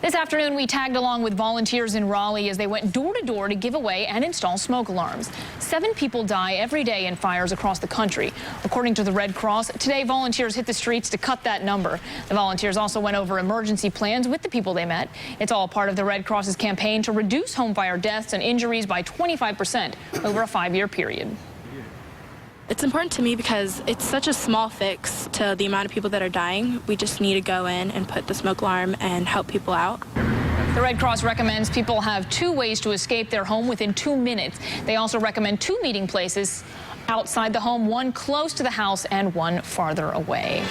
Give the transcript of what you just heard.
This afternoon, we tagged along with volunteers in Raleigh as they went door to door to give away and install smoke alarms. 7 people die every day in fires across the country. According to the Red Cross, today volunteers hit the streets to cut that number. The volunteers also went over emergency plans with the people they met. It's all part of the Red Cross's campaign to reduce home fire deaths and injuries by 25% over a 5-year period. It's important to me because it's such a small fix to the amount of people that are dying. We just need to go in and put the smoke alarm and help people out. The Red Cross recommends people have 2 ways to escape their home within 2 minutes. They also recommend 2 meeting places outside the home, one close to the house and one farther away.